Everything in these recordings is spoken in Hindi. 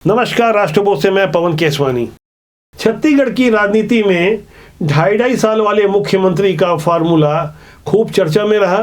नमस्कार, राष्ट्रबोध से मैं पवन केसवानी। छत्तीसगढ़ की राजनीति में 2.5 साल वाले मुख्यमंत्री का फार्मूला खूब चर्चा में रहा।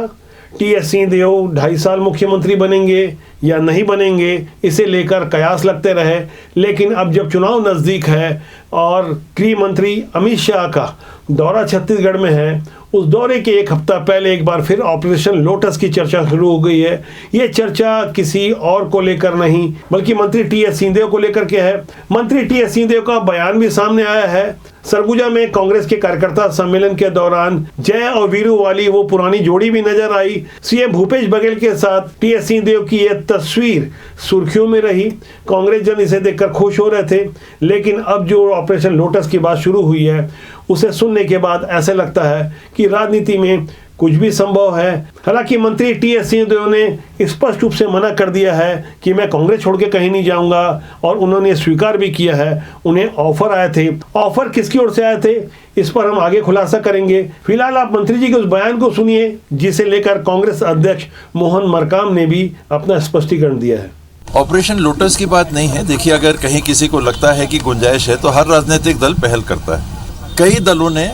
टीएस सिंहदेव 2.5 साल मुख्यमंत्री बनेंगे या नहीं बनेंगे, इसे लेकर कयास लगते रहे। लेकिन अब जब चुनाव नज़दीक है और गृह मंत्री अमित शाह का दौरा छत्तीसगढ़ में है, उस दौरे के एक हफ्ता पहले एक बार फिर ऑपरेशन लोटस की चर्चा शुरू हो गई है। ये चर्चा किसी और को लेकर नहीं बल्कि मंत्री टीएस सिंहदेव को लेकर के है। मंत्री टीएस सिंहदेव का बयान भी सामने आया है। सरगुजा में कांग्रेस के कार्यकर्ता सम्मेलन के दौरान जय और वीरू वाली वो पुरानी जोड़ी भी नजर आई। सीएम भूपेश बघेल के साथ टीएस सिंहदेव की यह तस्वीर सुर्खियों में रही। कांग्रेस जन इसे देखकर खुश हो रहे थे। लेकिन अब जो ऑपरेशन लोटस की बात शुरू हुई है, उसे सुनने के बाद ऐसे लगता है कि राजनीति में कुछ भी संभव है। हालांकि मंत्री टीएस सिंहदेव ने स्पष्ट रूप से मना कर दिया है कि मैं कांग्रेस छोड़ के कहीं नहीं जाऊंगा, और उन्होंने स्वीकार भी किया है उन्हें ऑफर आए थे। ऑफर किसकी ओर से आए थे, इस पर हम आगे खुलासा करेंगे। फिलहाल आप मंत्री जी के उस बयान को सुनिए, जिसे लेकर कांग्रेस अध्यक्ष मोहन मरकाम ने भी अपना स्पष्टीकरण दिया है। ऑपरेशन लोटस की बात नहीं है। देखिए, अगर कहीं किसी को लगता है कि गुंजाइश है तो हर राजनीतिक दल पहल करता है। कई दलों ने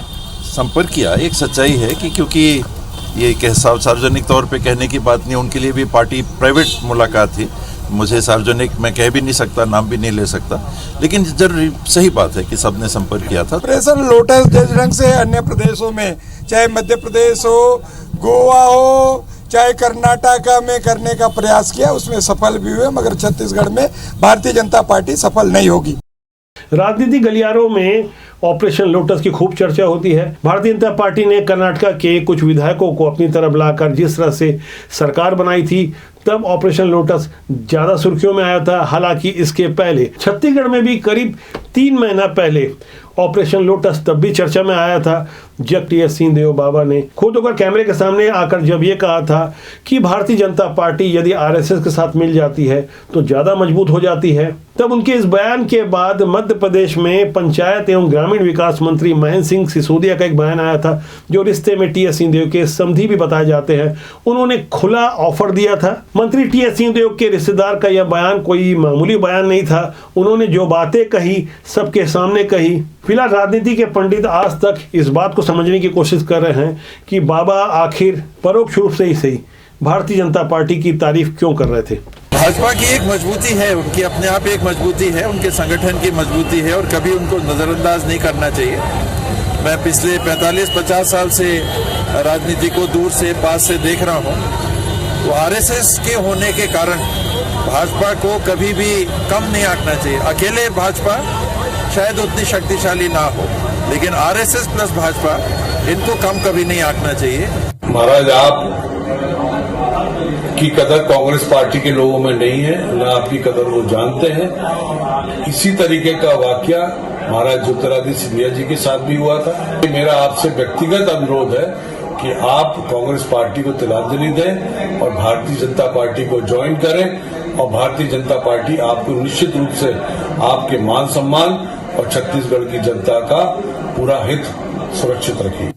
संपर्क किया। एक सच्चाई है कि क्योंकि ये सार्वजनिक तौर पे कहने की बात नहीं, उनके लिए भी पार्टी प्राइवेट मुलाकात थी। मुझे सार्वजनिक मैं कह भी नहीं सकता, नाम भी नहीं ले सकता, लेकिन जरूर सही बात है कि सबने संपर्क किया था। ऑपरेशन लोटस जिस ढंग से अन्य प्रदेशों में, चाहे मध्य प्रदेश हो, गोवा हो, चाहे कर्नाटका में करने का प्रयास किया, उसमें सफल भी हुए, मगर छत्तीसगढ़ में भारतीय जनता पार्टी सफल नहीं होगी। राजनीतिक गलियारों में ऑपरेशन लोटस की खूब चर्चा होती है। भारतीय जनता पार्टी ने कर्नाटका के कुछ विधायकों को अपनी तरफ लाकर जिस तरह से सरकार बनाई थी, तब ऑपरेशन लोटस ज्यादा सुर्खियों में आया था। हालांकि इसके पहले छत्तीसगढ़ में भी करीब 3 महीना पहले ऑपरेशन लोटस तब भी चर्चा में आया था, जब टीएस सिंहदेव बाबा ने खुद होकर कैमरे के सामने आकर जब ये कहा था कि भारतीय जनता पार्टी यदि आरएसएस के साथ मिल जाती है तो ज्यादा मजबूत हो जाती है। तब उनके इस बयान के बाद मध्य प्रदेश में पंचायत एवं ग्रामीण विकास मंत्री महेंद्र सिंह सिसोदिया का एक बयान आया था, जो रिश्ते में टीएस सिंहदेव के समधी भी बताए जाते हैं। उन्होंने खुला ऑफर दिया था। मंत्री टीएस सिंहदेव के रिश्तेदार का यह बयान कोई मामूली बयान नहीं था। उन्होंने जो बातें कही सबके सामने कही। फिलहाल राजनीति के पंडित आज तक इस बात को समझने की कोशिश कर रहे हैं कि बाबा आखिर परोक्ष रूप से ही सही भारतीय जनता पार्टी की तारीफ क्यों कर रहे थे। भाजपा की एक मजबूती है, उनकी अपने आप एक मजबूती है, उनके संगठन की मजबूती है, और कभी उनको नजरअंदाज नहीं करना चाहिए। मैं पिछले 45-50 साल से राजनीति को दूर से पास से देख रहा हूँ। तो आरएसएस के होने के कारण भाजपा को कभी भी कम नहीं आंकना चाहिए। अकेले भाजपा शायद उतनी शक्तिशाली ना हो, लेकिन आरएसएस प्लस भाजपा, इनको कम कभी नहीं आंकना चाहिए। महाराज, आप की कदर कांग्रेस पार्टी के लोगों में नहीं है, न आपकी कदर वो जानते हैं। इसी तरीके का वाकया महाराज ज्योतिरादित्य सिंधिया जी के साथ भी हुआ था। मेरा आपसे व्यक्तिगत अनुरोध है कि आप कांग्रेस पार्टी को तिलांजलि दें और भारतीय जनता पार्टी को ज्वाइन करें, और भारतीय जनता पार्टी आपको निश्चित रूप से आपके मान सम्मान और छत्तीसगढ़ की जनता का पूरा हित सुरक्षित रखेगी।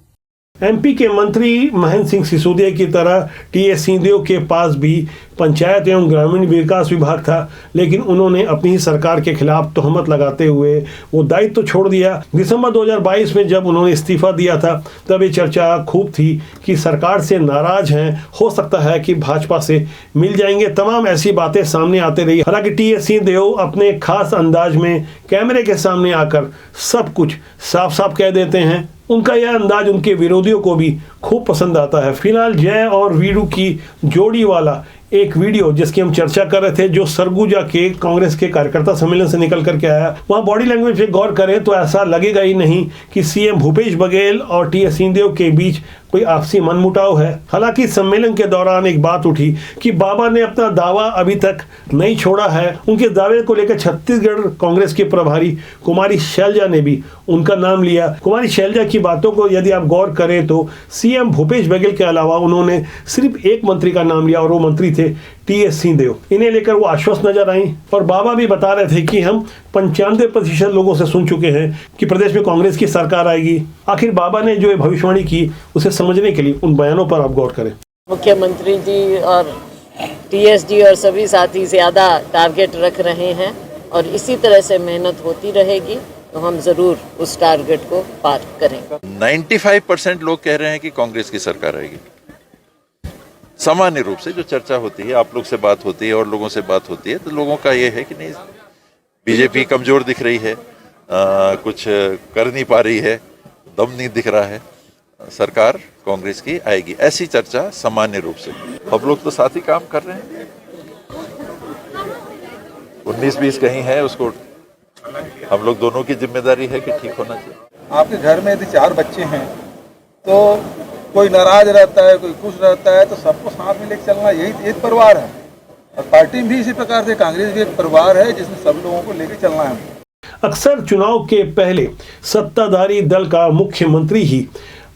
एमपी के मंत्री महेंद्र सिंह सिसोदिया की तरह टीएस सिंहदेव के पास भी पंचायत एवं ग्रामीण विकास विभाग था, लेकिन उन्होंने अपनी ही सरकार के खिलाफ तोहमत लगाते हुए वो दायित्व तो छोड़ दिया। दिसंबर 2022 में जब उन्होंने इस्तीफा दिया था, तब ये चर्चा खूब थी कि सरकार से नाराज हैं, हो सकता है कि भाजपा से मिल जाएंगे। तमाम ऐसी बातें सामने आते रही। हालांकि टीएस सिंहदेव अपने खास अंदाज में कैमरे के सामने आकर सब कुछ साफ साफ कह देते हैं। उनका यह अंदाज उनके विरोधियों को भी खूब पसंद आता है। फिलहाल जय और वीरू की जोड़ी वाला एक वीडियो जिसकी हम चर्चा कर रहे थे, जो सरगुजा के कांग्रेस के कार्यकर्ता सम्मेलन से निकल करके आया, वहाँ बॉडी लैंग्वेज पे गौर करें तो ऐसा लगेगा ही नहीं कि सीएम भूपेश बघेल और टीएस सिंहदेव के बीच कोई आपसी मनमुटाव है। हालांकि सम्मेलन के दौरान एक बात उठी कि बाबा ने अपना दावा अभी तक नहीं छोड़ा है। उनके दावे को लेकर छत्तीसगढ़ कांग्रेस के प्रभारी कुमारी शैलजा ने भी उनका नाम लिया। कुमारी शैलजा की बातों को यदि आप गौर करें तो सीएम भूपेश बघेल के अलावा उन्होंने सिर्फ एक मंत्री का नाम लिया, और वो मंत्री थे टीएस सिंहदेव। इन्हें लेकर वो आश्वस्त नजर आई, और बाबा भी बता रहे थे कि हम 95% लोगों से सुन चुके हैं कि प्रदेश में कांग्रेस की सरकार आएगी। आखिर बाबा ने जो भविष्यवाणी की, उसे समझने के लिए उन बयानों पर आप गौर करें। मुख्यमंत्री जी और टीएस जी और सभी साथी ज्यादा टारगेट रख रहे हैं और इसी तरह से मेहनत होती रहेगी तो हम ज़रूर उस टारगेट को पार करेंगे। 95% लोग कह रहे हैं कि कांग्रेस की सरकार आएगी। सामान्य रूप से जो चर्चा होती है, आप लोग से बात होती है और लोगों से बात होती है, तो लोगों का ये है कि नहीं, बीजेपी कमजोर दिख रही है, कुछ कर नहीं पा रही है, दम नहीं दिख रहा है, सरकार कांग्रेस की आएगी, ऐसी चर्चा सामान्य रूप से। हम लोग तो साथ ही काम कर रहे हैं, 19-20 कहीं है, उसको हम लोग दोनों की जिम्मेदारी है कि ठीक होना चाहिए। आपके घर में यदि 4 बच्चे हैं तो कोई नाराज रहता है, कोई खुश रहता है, तो सबको साथ में लेकर चलना, यही एक परिवार है। और पार्टी भी इसी प्रकार से, कांग्रेस भी एक परिवार है जिसमें सब लोगों को लेकर चलना है। अक्सर चुनाव के पहले सत्ताधारी दल का मुख्यमंत्री ही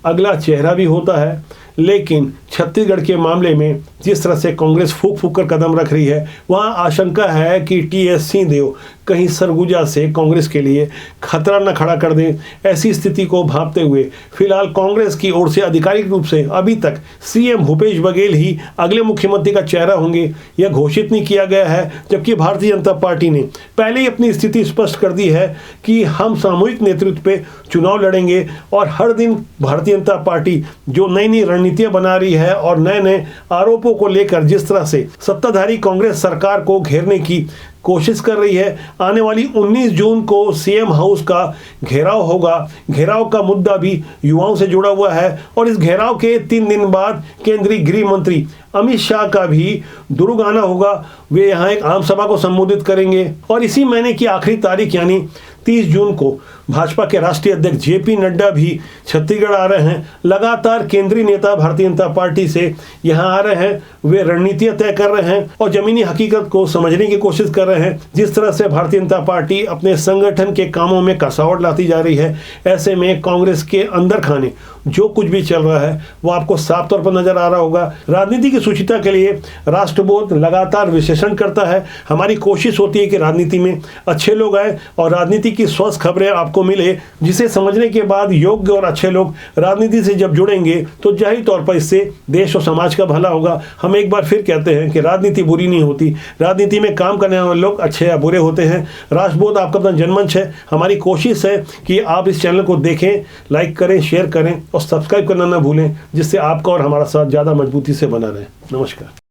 अगला चेहरा भी होता है, लेकिन छत्तीसगढ़ के मामले में जिस तरह से कांग्रेस फूक फूक कर कदम रख रही है, वहाँ आशंका है कि टीएस सिंहदेव कहीं सरगुजा से कांग्रेस के लिए खतरा न खड़ा कर दें। ऐसी स्थिति को भांपते हुए फिलहाल कांग्रेस की ओर से आधिकारिक रूप से अभी तक सीएम भूपेश बघेल ही अगले मुख्यमंत्री का चेहरा होंगे, यह घोषित नहीं किया गया है। जबकि भारतीय जनता पार्टी ने पहले ही अपनी स्थिति स्पष्ट कर दी है कि हम सामूहिक नेतृत्व पे चुनाव लड़ेंगे और हर दिन भारतीय जनता पार्टी जो नई नई रणनीतियां बना रही है और नए नए आरोपों को लेकर जिस तरह से सत्ताधारी कांग्रेस सरकार को घेरने की कोशिश कर रही है, आने वाली 19 जून को सीएम हाउस का घेराव होगा। घेराव का मुद्दा भी युवाओं से जुड़ा हुआ है और इस घेराव के 3 दिन बाद केंद्रीय गृह मंत्री अमित शाह का भी दुर्ग आना होगा। वे यहाँ एक आम सभा को संबोधित करेंगे और इसी महीने की आखिरी तारीख यानी 30 जून को भाजपा के राष्ट्रीय अध्यक्ष जेपी नड्डा भी छत्तीसगढ़ आ रहे हैं। लगातार केंद्रीय नेता भारतीय जनता पार्टी से यहाँ आ रहे हैं, वे रणनीतियां तय कर रहे हैं और जमीनी हकीकत को समझने की कोशिश कर रहे हैं। जिस तरह से भारतीय जनता पार्टी अपने संगठन के कामों में कसावट लाती जा रही है, ऐसे में कांग्रेस के अंदर खाने जो कुछ भी चल रहा है वो आपको साफ तौर पर नजर आ रहा होगा। राजनीति की सुचिता के लिए राष्ट्रबोध लगातार विश्लेषण करता है। हमारी कोशिश होती है कि राजनीति में अच्छे लोग आए और राजनीति की स्वस्थ खबरें आपको मिले, जिसे समझने के बाद योग्य और अच्छे लोग राजनीति से जब जुड़ेंगे तो जाहिर तौर पर इससे देश और समाज का भला होगा। हम एक बार फिर कहते हैं कि राजनीति बुरी नहीं होती, राजनीति में काम करने वाले लोग अच्छे या बुरे होते हैं। राष्ट्रबोध आपका अपना जनमंच है। हमारी कोशिश है कि आप इस चैनल को देखें, लाइक करें, शेयर करें और सब्सक्राइब करना ना भूलें, जिससे आपका और हमारा साथ ज़्यादा मजबूती से बना रहे। नमस्कार।